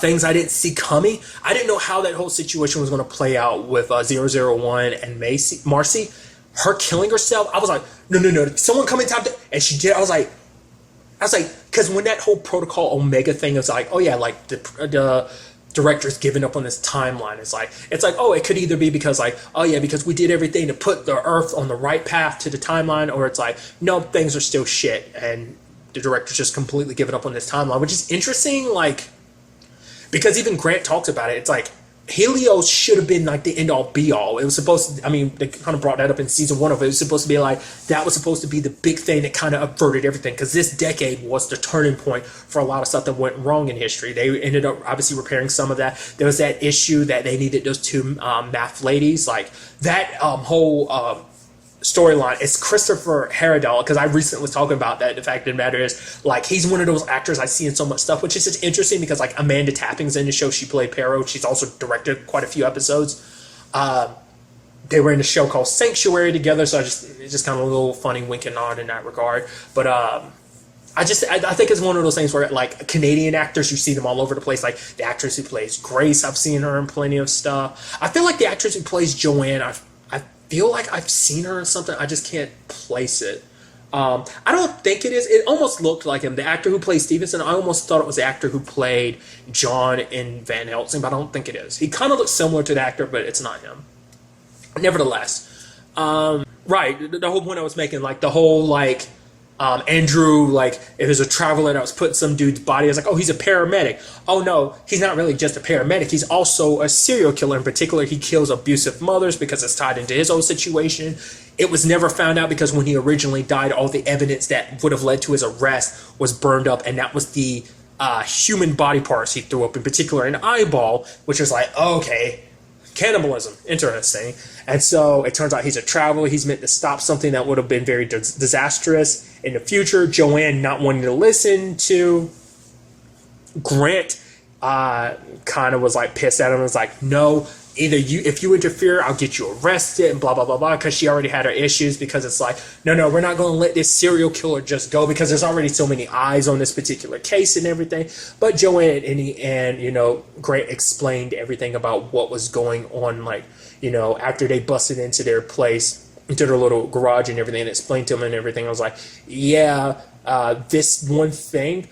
things I didn't see coming. I didn't know how that whole situation was going to play out with 001 and Marcy. Her killing herself, I was like, no, someone come in top, and she did. I was like, because when that whole Protocol Omega thing was like, oh yeah, like the director's giving up on this timeline. It's like, oh, it could either be because like, oh yeah, because we did everything to put the Earth on the right path to the timeline, or it's like, no, things are still shit, and the director's just completely given up on this timeline, which is interesting, like, because even Grant talks about it. It's like, Helios should have been like the end all be all. It was supposed to, I mean, they kind of brought that up in season 1 of it. It was supposed to be like, that was supposed to be the big thing that kind of averted everything, because this decade was the turning point for a lot of stuff that went wrong in history. They ended up obviously repairing some of that. There was that issue that they needed those 2 math ladies, like that whole storyline. It's Christopher Heredell, because I recently was talking about that. The fact of the matter is, like, he's one of those actors I see in so much stuff, which is just interesting, because like Amanda Tapping's in the show. She played Pero. She's also directed quite a few episodes. They were in a show called Sanctuary together, so it's just kind of a little funny wink and nod in that regard. But I think it's one of those things where, like, Canadian actors, you see them all over the place. Like the actress who plays Grace, I've seen her in plenty of stuff. I feel like the actress who plays Joanne, I feel like I've seen her in something. I just can't place it. I don't think it is. It almost looked like him. The actor who plays Stevenson, I almost thought it was the actor who played John in Van Helsing, but I don't think it is. He kind of looks similar to the actor, but it's not him. Nevertheless, right, the whole point I was making, like the whole, like, Andrew, like, if there's a traveler that was put in some dude's body, I was like, oh, he's a paramedic. Oh no, he's not really just a paramedic. He's also a serial killer. In particular, he kills abusive mothers because it's tied into his own situation. It was never found out, because when he originally died, all the evidence that would have led to his arrest was burned up, and that was the human body parts he threw up, in particular an eyeball, which is like, okay, cannibalism, interesting. And so it turns out he's a traveler. He's meant to stop something that would have been very disastrous in the future. Joanne not wanting to listen to Grant kind of was like pissed at him and was like, no, either if you interfere, I'll get you arrested, and blah blah blah blah, because she already had her issues, because it's like, no, we're not going to let this serial killer just go, because there's already so many eyes on this particular case and everything. But Joanne and Grant explained everything about what was going on, like, after they busted into their place, into their little garage and everything, and explained to them and everything. I was like, yeah, this one thing,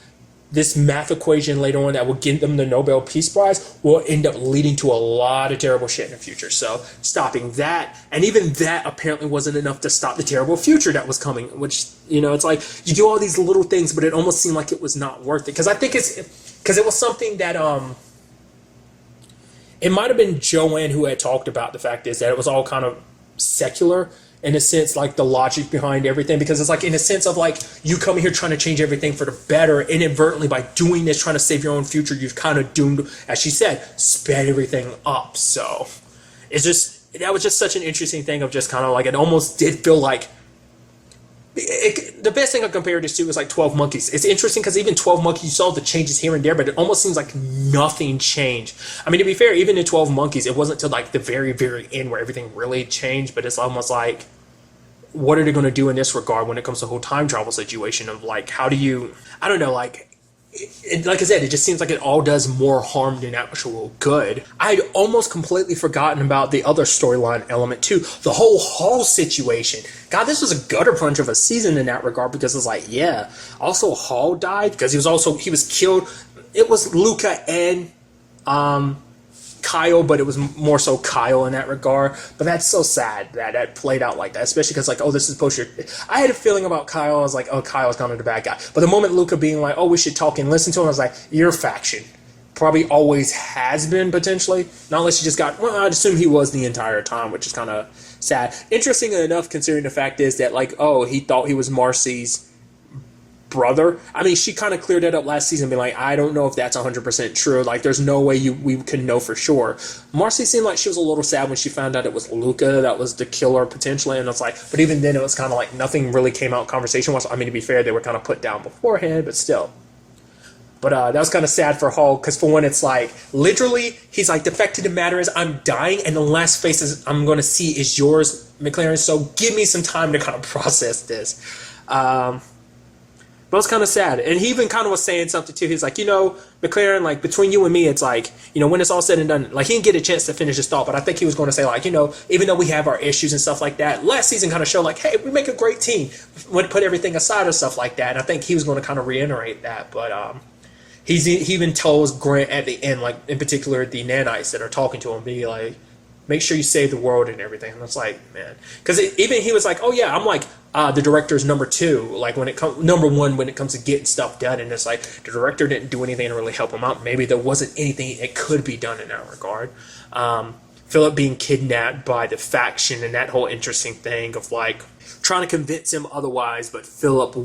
this math equation later on that will give them the Nobel Peace Prize, will end up leading to a lot of terrible shit in the future. So stopping that, and even that apparently wasn't enough to stop the terrible future that was coming, which, it's like, you do all these little things, but it almost seemed like it was not worth it. Because I think because it was something that, it might have been Joanne who had talked about the fact is that it was all kind of secular, in a sense, like the logic behind everything, because it's like, in a sense of like, you come here trying to change everything for the better, inadvertently by doing this, trying to save your own future, you've kind of doomed, as she said, sped everything up. So that was just such an interesting thing of just kind of like, it almost did feel like, the best thing I compared this to was like 12 Monkeys. It's interesting because even 12 Monkeys, you saw the changes here and there, but it almost seems like nothing changed. I mean, to be fair, even in 12 Monkeys, it wasn't till like the very, very end where everything really changed, but it's almost like, what are they going to do in this regard when it comes to the whole time travel situation of like, how do you, I don't know, like, like I said, it just seems like it all does more harm than actual good. I'd almost completely forgotten about the other storyline element too, the whole Hall situation. God, this was a gutter punch of a season in that regard, because it's like, yeah, also Hall died because he was killed. It was Luca and Kyle, but it was more so Kyle in that regard. But that's so sad that played out like that, especially because, like, oh, this is supposed to... I had a feeling about Kyle. I was like, oh, Kyle's kind of the bad guy. But the moment Luca being like, oh, we should talk and listen to him, I was like, your faction. Probably always has been, potentially. Not unless you just got... Well, I'd assume he was the entire time, which is kind of sad. Interesting enough, considering the fact is that, like, oh, he thought he was Marcy's brother. I mean, she kind of cleared that up last season, being like, I don't know if that's 100% true. Like, there's no way we can know for sure. Marcy seemed like she was a little sad when she found out it was Luca that was the killer potentially, and it's like, but even then it was kind of like nothing really came out conversation-wise. I mean, to be fair, they were kind of put down beforehand, but still. But that was kind of sad for Hall, because for one, it's like, literally, he's like, the fact of the matter is, I'm dying, and the last faces I'm going to see is yours, McLaren, so give me some time to kind of process this. But it was kind of sad. And he even kind of was saying something, too. He's like, McLaren, like, between you and me, it's like, when it's all said and done, like, he didn't get a chance to finish his thought, but I think he was going to say, like, even though we have our issues and stuff like that, last season kind of showed, like, hey, we make a great team. We put everything aside or stuff like that. And I think he was going to kind of reiterate that, but, he even tells Grant at the end, like, in particular, the nanites that are talking to him, be like, make sure you save the world and everything. And it's like, man. Because even he was like, oh, yeah, I'm like the director's number 2. Like, number 1 when it comes to getting stuff done. And it's like, the director didn't do anything to really help him out. Maybe there wasn't anything that could be done in that regard. Philip being kidnapped by the faction and that whole interesting thing of, like, trying to convince him otherwise, but Philip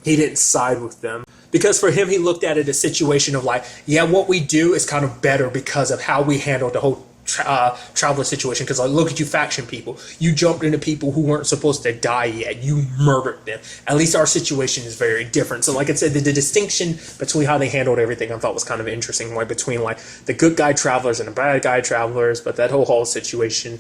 he didn't side with them. Because for him, he looked at it as a situation of like, yeah, what we do is kind of better because of how we handled the whole traveler situation. Because like, look at you faction people. You jumped into people who weren't supposed to die yet. You murdered them. At least our situation is very different. So like I said, the distinction between how they handled everything I thought was kind of interesting. Like between like the good guy travelers and the bad guy travelers. But that whole situation,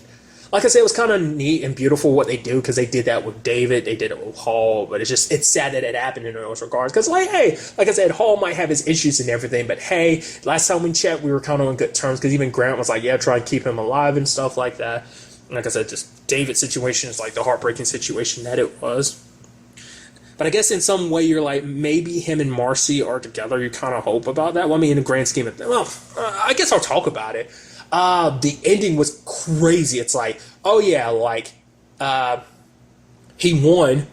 like I said, it was kind of neat and beautiful what they do, because they did that with David, they did it with Hall, but it's sad that it happened in those regards, because like, hey, like I said, Hall might have his issues and everything, but hey, last time we checked, we were kind of on good terms, because even Grant was like, yeah, try and keep him alive and stuff like that. And like I said, just David's situation is like the heartbreaking situation that it was. But I guess in some way you're like, maybe him and Marcy are together, you kind of hope about that. Well, I mean, in the grand scheme of things, I guess I'll talk about it. The ending was crazy. It's like, oh yeah, like, he won,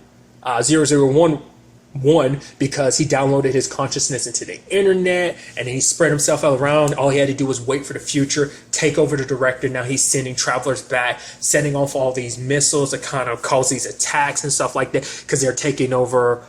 001 because he downloaded his consciousness into the internet, and then he spread himself all around. All he had to do was wait for the future, take over the director. Now he's sending travelers back, sending off all these missiles that kind of cause these attacks and stuff like that, because they're taking over,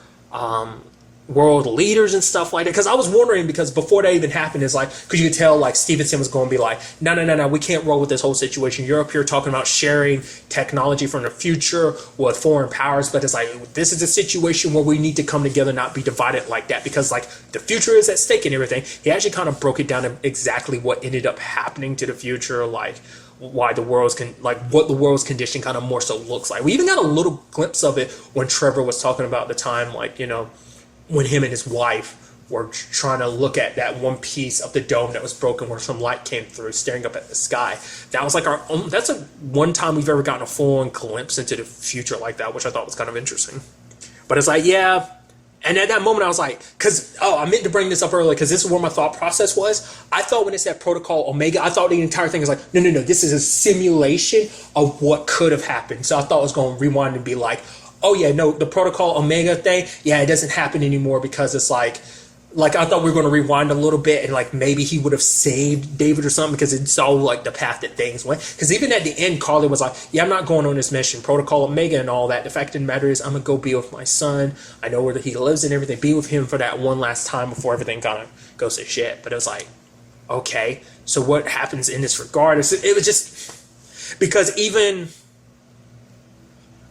world leaders and stuff like that. Because I was wondering, because before that even happened, it's like, because you could tell like Stevenson was going to be like, no, we can't roll with this whole situation. You're up here talking about sharing technology from the future with foreign powers, but it's like, this is a situation where we need to come together, not be divided like that, because like the future is at stake and everything. He actually kind of broke it down to exactly what ended up happening to the future, like why the world's what the world's condition kind of more so looks like. We even got a little glimpse of it when Trevor was talking about the time, like, when him and his wife were trying to look at that one piece of the dome that was broken where some light came through, staring up at the sky. That was like that's one time we've ever gotten a full-on glimpse into the future like that, which I thought was kind of interesting. But it's like, yeah. And at that moment I was like, I meant to bring this up earlier, because this is where my thought process was. I thought when it said Protocol Omega, I thought the entire thing was like, no, this is a simulation of what could have happened. So I thought it was going to rewind and be like, oh yeah, no, the Protocol Omega thing, yeah, it doesn't happen anymore, because it's like I thought we were going to rewind a little bit, and like maybe he would have saved David or something, because it's all like the path that things went. Because even at the end, Carly was like, yeah, I'm not going on this mission, Protocol Omega and all that. The fact of the matter is, I'm going to go be with my son. I know where he lives and everything. Be with him for that one last time before everything kind of goes to shit. But it was like, okay, so what happens in this regard? It was just, because even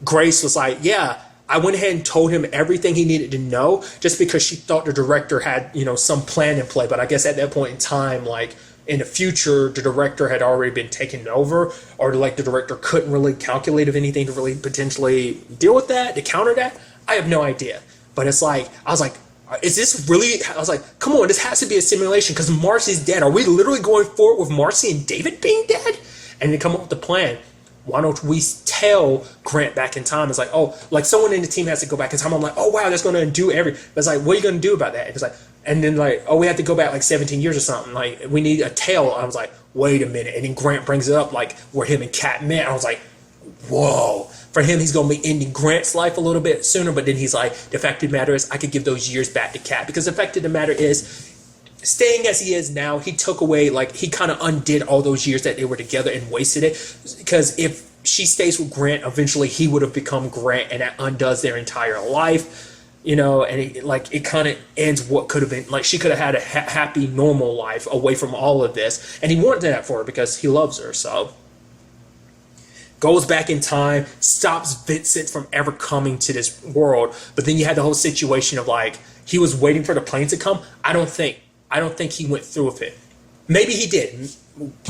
Grace was like, yeah, I went ahead and told him everything he needed to know, just because she thought the director had, some plan in play. But I guess at that point in time, like in the future, the director had already been taken over, or like the director couldn't really calculate of anything to really potentially deal with that, to counter that. I have no idea. But it's like, I was like, is this really, I was like, come on, this has to be a simulation, because Marcy's dead. Are we literally going forward with Marcy and David being dead? And then come up with the plan. Why don't we tell Grant back in time? It's like, oh, like someone in the team has to go back in time. I'm like, oh wow, that's going to undo every. But it's like, what are you going to do about that? It's like, and then like, oh, we have to go back like 17 years or something. Like, we need a tale. I was like, wait a minute. And then Grant brings it up, like where him and Kat met. I was like, whoa. For him, he's going to be ending Grant's life a little bit sooner. But then he's like, the fact of the matter is, I could give those years back to Kat, because the fact of the matter is, staying as he is now, he took away, like, he kind of undid all those years that they were together and wasted it. Because if she stays with Grant, eventually he would have become Grant, and that undoes their entire life. and it kind of ends what could have been, like, she could have had a happy, normal life away from all of this, and he wanted that for her because he loves her. So goes back in time, stops Vincent from ever coming to this world. But then you had the whole situation of, like, he was waiting for the plane to come. I don't think he went through with it. Maybe he did.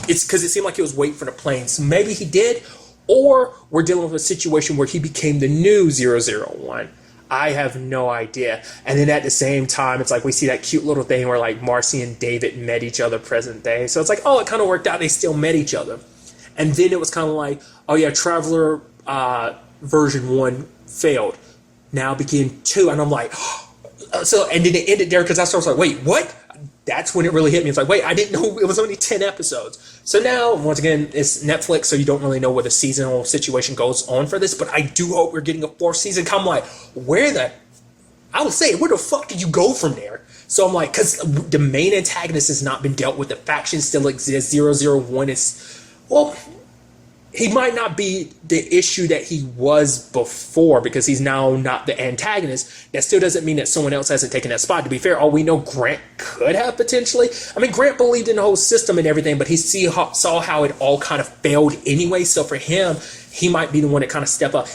It's because it seemed like he was waiting for the plane. So maybe he did, or we're dealing with a situation where he became the new 001. I have no idea. And then at the same time, it's like we see that cute little thing where, like, Marcy and David met each other present day. So it's like, oh, it kind of worked out. They still met each other. And then it was kind of like, oh yeah, Traveler version 1 failed. Now begin 2. And I'm like, so, and then it ended there because I was like, wait, what? That's when it really hit me. It's like, wait, I didn't know it was only 10 episodes. So now, once again, it's Netflix, so you don't really know where the seasonal situation goes on for this. But I do hope we're getting a 4th season. I'm like, I would say, where the fuck did you go from there? So I'm like, because the main antagonist has not been dealt with. The faction still exists. 001 is... Well, he might not be the issue that he was before because he's now not the antagonist. That still doesn't mean that someone else hasn't taken that spot. To be fair, all we know, Grant could have potentially. I mean, Grant believed in the whole system and everything, but he saw how it all kind of failed anyway. So for him, he might be the one to kind of step up.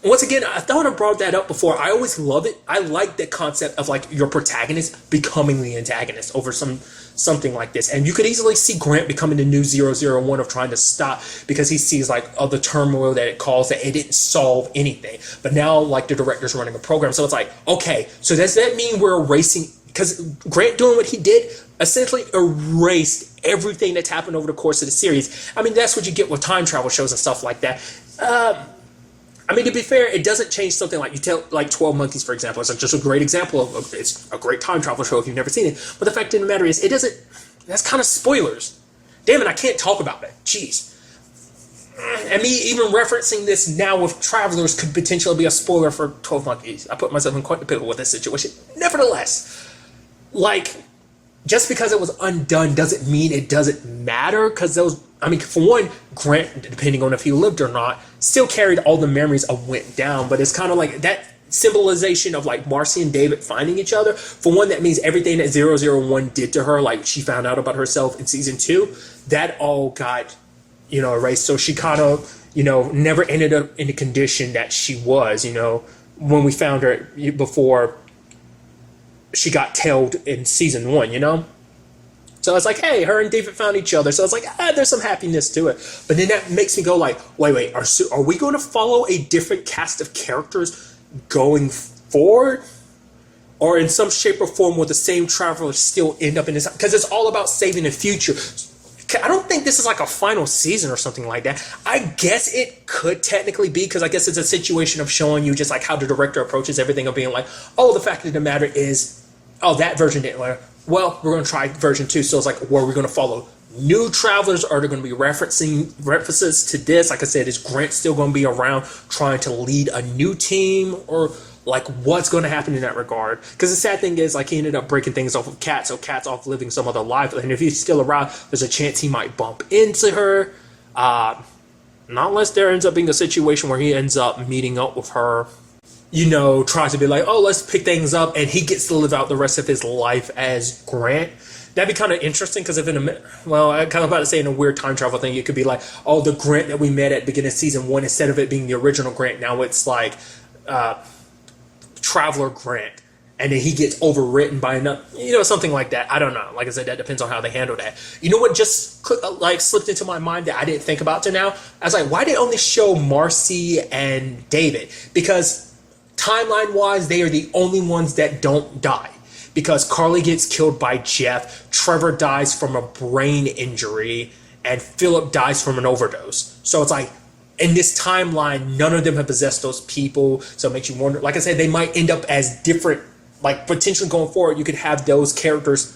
Once again, I thought I brought that up before. I always love it. I like the concept of, like, your protagonist becoming the antagonist over something like this. And you could easily see Grant becoming the new 001 of trying to stop because he sees, like, all the turmoil that it caused, that it didn't solve anything. But now, like, the director's running a program. So it's like, okay, so does that mean we're erasing... Because Grant doing what he did essentially erased everything that's happened over the course of the series. I mean, that's what you get with time travel shows and stuff like that. I mean, to be fair, it doesn't change something like, you tell, like 12 Monkeys, for example. It's just a great example of, it's a great time travel show if you've never seen it. But the fact of the matter is, it doesn't, that's kind of spoilers. Damn it, I can't talk about it. Jeez. And me even referencing this now with Travelers could potentially be a spoiler for 12 Monkeys. I put myself in quite the pickle with this situation. Nevertheless, like, just because it was undone doesn't mean it doesn't matter, because those, I mean, for one, Grant, depending on if he lived or not, still carried all the memories of Went Down, but it's kind of like that symbolization of, like, Marcy and David finding each other. For one, that means everything that 001 did to her, like, she found out about herself in season 2, that all got, erased. So she kind of, never ended up in the condition that she was, when we found her before she got tailed in season 1, So it's like, hey, her and David found each other. So it's like, there's some happiness to it. But then that makes me go like, wait, are we going to follow a different cast of characters going forward? Or in some shape or form will the same travelers still end up in this? Because it's all about saving the future. I don't think this is like a final season or something like that. I guess it could technically be, because I guess it's a situation of showing you just like how the director approaches everything, of being like, oh, the fact of the matter is, oh, that version didn't work. Well, we're going to try version 2. So it's like, where we're going to follow new travelers? Are there going to be references to this? Like I said, is Grant still going to be around trying to lead a new team? Or like, what's going to happen in that regard? Because the sad thing is, like, he ended up breaking things off of Kat, so Kat's off living some other life. And if he's still around, there's a chance he might bump into her. Not unless there ends up being a situation where he ends up meeting up with her, tries to be like, oh, let's pick things up, and he gets to live out the rest of his life as Grant. That'd be kind of interesting, because if I'm kind of about to say in a weird time travel thing, it could be like, oh, the Grant that we met at the beginning of season 1, instead of it being the original Grant, now it's like Traveler Grant, and then he gets overwritten by another, something like that. I don't know. Like I said, that depends on how they handle that. You know what just slipped into my mind that I didn't think about till now? I was like, why did they only show Marcy and David? Because timeline-wise, they are the only ones that don't die. Because Carly gets killed by Jeff, Trevor dies from a brain injury, and Philip dies from an overdose. So it's like, in this timeline, none of them have possessed those people. So it makes you wonder, like I said, they might end up as different, like, potentially going forward, you could have those characters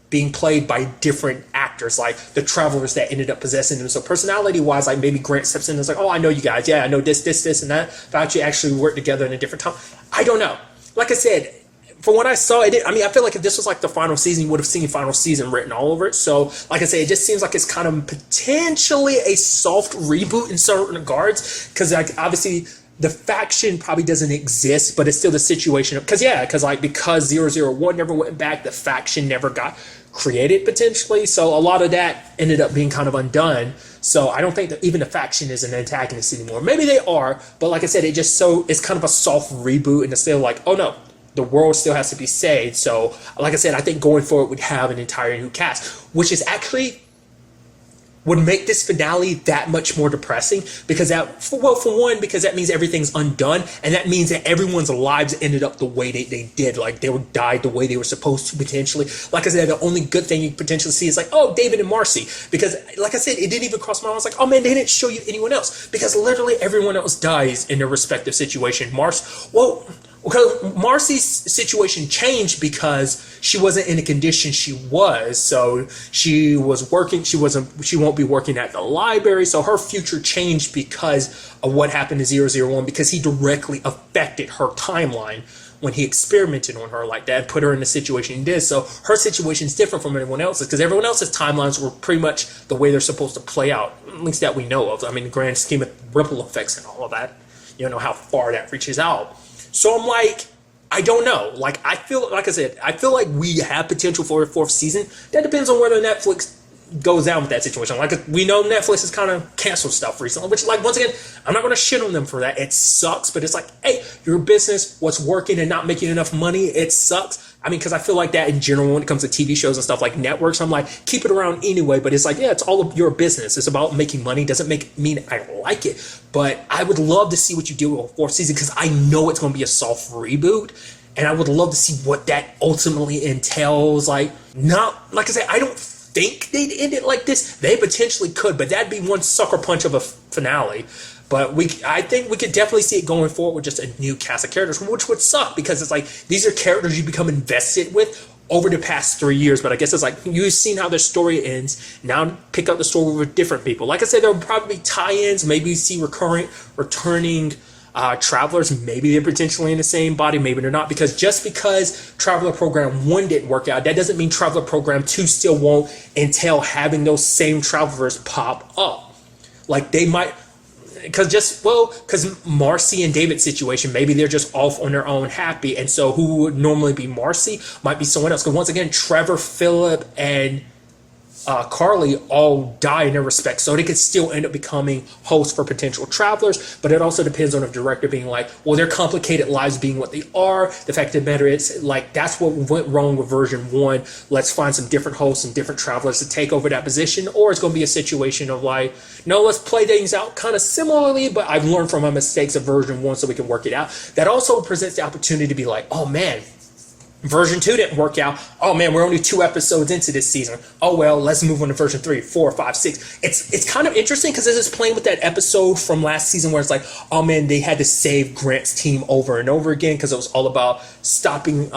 being played by different actors, like the travelers that ended up possessing them. So personality-wise, like, maybe Grant steps in and is like, oh, I know you guys. Yeah, I know this, and that. About you actually work together in a different time. I don't know. Like I said, from what I saw, I feel like if this was like the final season, you would have seen final season written all over it. So, like I say, it just seems like it's kind of potentially a soft reboot in certain regards. Because, like, obviously, the faction probably doesn't exist, but it's still the situation of, because 001 never went back, the faction never got created potentially. So a lot of that ended up being kind of undone. So I don't think that even the faction is an antagonist anymore. Maybe they are, but like I said, it's kind of a soft reboot, and it's still like, oh no, the world still has to be saved. So like I said, I think going forward we'd have an entire new cast, which is actually would make this finale that much more depressing, because for one, because that means everything's undone, and that means that everyone's lives ended up the way they did, like they died the way they were supposed to potentially. Like I said, the only good thing you potentially see is like, oh, David and Marcy, because like I said, it didn't even cross my mind. I was like, oh man, they didn't show you anyone else, because literally everyone else dies in their respective situation. Because Marcy's situation changed because she wasn't in the condition she was. So she was working. She won't be working at the library. So her future changed because of what happened to 001, because he directly affected her timeline when he experimented on her like that and put her in the situation he did. So her situation is different from everyone else's, because everyone else's timelines were pretty much the way they're supposed to play out, at least that we know of. I mean, the grand scheme of ripple effects and all of that, you know, how far that reaches out. So I'm like, I don't know. Like, I feel like we have potential for a fourth season. That depends on whether Netflix goes down with that situation. Like, we know Netflix has kind of canceled stuff recently, which, like, once again, I'm not going to shit on them for that. It sucks, but it's like, hey, your business, what's working and not making enough money, it sucks. I mean, because I feel like that in general when it comes to TV shows and stuff like networks. I'm like, keep it around anyway, but it's like, yeah, it's all of your business. It's about making money. Doesn't mean I like it, but I would love to see what you do with a fourth season, because I know it's going to be a soft reboot, and I would love to see what that ultimately entails. Like, not, like I said, I don't think they'd end it like this. They potentially could, but that'd be one sucker punch of a finale. But I think we could definitely see it going forward with just a new cast of characters, which would suck, because it's like, these are characters you become invested with over the past 3 years. But I guess it's like, you've seen how their story ends. Now pick up the story with different people. Like I said, there'll probably be tie-ins. Maybe you see returning travelers. Maybe they're potentially in the same body, maybe they're not, because just because Traveler Program 1 didn't work out, that doesn't mean Traveler Program 2 still won't entail having those same travelers pop up. Like, they might, because Marcy and David's situation, maybe they're just off on their own happy, and so who would normally be Marcy might be someone else. Because once again, Trevor, Philip, and Carly all die in their respects, so they could still end up becoming hosts for potential travelers. But it also depends on the director being like, well, their complicated lives being what they are. The fact of the matter is, like, that's what went wrong with version 1. Let's find some different hosts and different travelers to take over that position. Or it's going to be a situation of like, no, let's play things out kind of similarly, but I've learned from my mistakes of version 1 so we can work it out. That also presents the opportunity to be like, oh man, version 2 didn't work out. Oh man, we're only 2 episodes into this season. Oh well, let's move on to version 3, 4, 5, 6. It's kind of interesting, because this is playing with that episode from last season where it's like, oh man, they had to save Grant's team over and over again, because it was all about stopping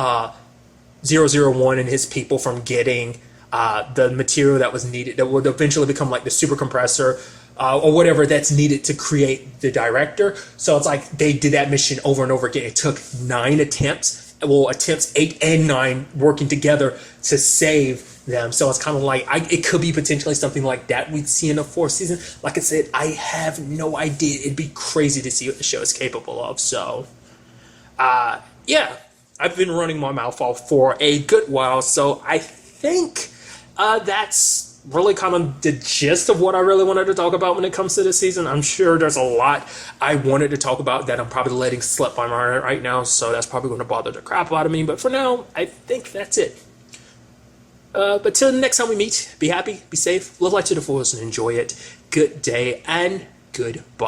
001 and his people from getting the material that was needed, that would eventually become like the super compressor, or whatever that's needed to create the director. So it's like they did that mission over and over again. It took 9 attempts. Well, attempts 8 and 9 working together to save them. So it's kind of like, it could be potentially something like that we'd see in the 4th season. Like I said, I have no idea. It'd be crazy to see what the show is capable of. So, yeah, I've been running my mouth off for a good while. So I think that's really kind of the gist of what I really wanted to talk about when it comes to this season. I'm sure there's a lot I wanted to talk about that I'm probably letting slip my mind right now, so that's probably going to bother the crap out of me. But for now, I think that's it. But till the next time we meet, be happy, be safe, live life to the fullest, and enjoy it. Good day and goodbye.